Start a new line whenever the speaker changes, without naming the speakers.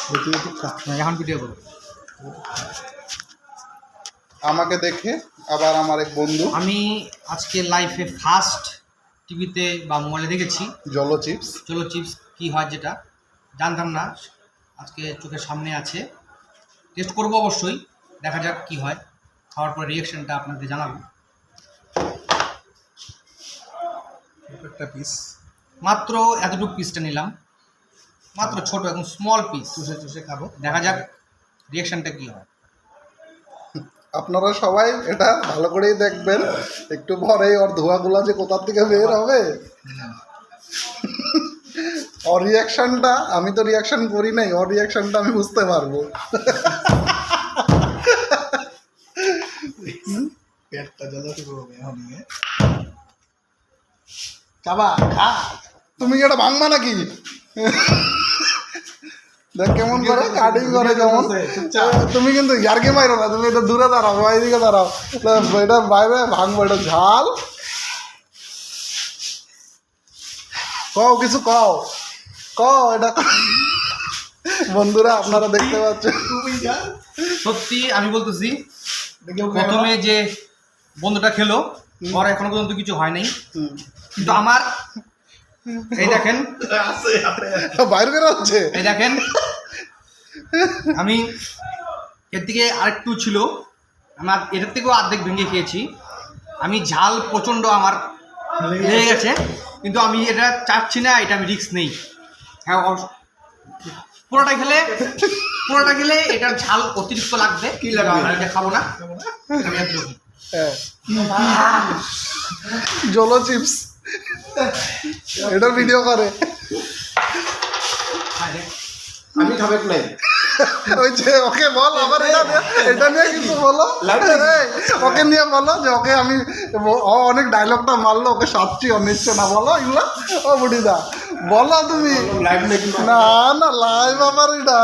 এখন ভিডিও করো।
আমাকে দেখে আবার আমার এক বন্ধু
আমি আজকে লাইফে ফার্স্ট টিভিতে বা মোবাইলে দেখেছি
জলো চিপস।
চলো চিপস কী হয়, যেটা জানতাম না, আজকে চোখের সামনে আছে। টেস্ট করবো অবশ্যই, দেখা যাক কী হয়। খাওয়ার পরে রিয়াকশানটা আপনাদের জানাবো।
একটা পিস
মাত্র এতটুকু পিসটা নিলাম, মাত্র ছোট একদম স্মল পিস।
চুষে চুষে খাবো।
দেখা যাক রিয়াকশানটা কী হয়।
আপনারা সবাই এটা ভালো করেই দেখবেন, একটু পরে ওর ধোঁয়াগুলা যে কোথার থেকে বের হবে। ওর রিয়াকশনটা, আমি তো রিয়াকশন করি নাই, ওর রিয়াকশনটা আমি বুঝতে পারবো। পেটটা জ্বালা শুরু হবে এখন। চাবা খা, তুমি কি এটা ভাঙবা নাকি? দেখ কেমন করে কাটিং করে কেমন। তুমি কিন্তু ইয়ার্কি মাইরো না, তুমি এটা দূরে দাঁড়াও, বাইরে দাঁড়াও। এটা বাইরে ভাঙবো, এটা ঝাল। কও কিছু কও, কও এটা। বন্ধুরা আপনারা দেখতে পাচ্ছেন,
সত্যি আমি বলতেছি, প্রথমে যে বন্ধুটা খেলো ওর এখনো পর্যন্ত কিছু হয় নাই, কিন্তু আমার এই দেখেন
বাইরে বেরোচ্ছে।
এই দেখেন, আমি এর থেকে আরেকটু ছিল, আমার এটার থেকেও অর্ধেক ভেঙে খেয়েছি। আমি ঝাল প্রচণ্ড আমার লেগে গেছে, কিন্তু আমি এটা চাচ্ছি না, এটা আমি রিস্ক নেই। হ্যাঁ, পুরোটা খেলে এটার ঝাল অতিরিক্ত লাগবে, কি লাগবে এটা খাবো না।
জলো চিপস এটার ভিডিও করে,
আমি খাবে নাই।
ওই যে ওকে বল আবার এটা নিয়ে কিছু বলো, ওকে নিয়ে বলো যে ওকে আমি, ও অনেক ডায়লগটা মারলো, ওকে সাচ্ছি অনিচ্ছে না বলো এগুলো। ও বুড়িদা বলো তুমি।
লাইভ নাকি?
না না লাইভ আবার এটা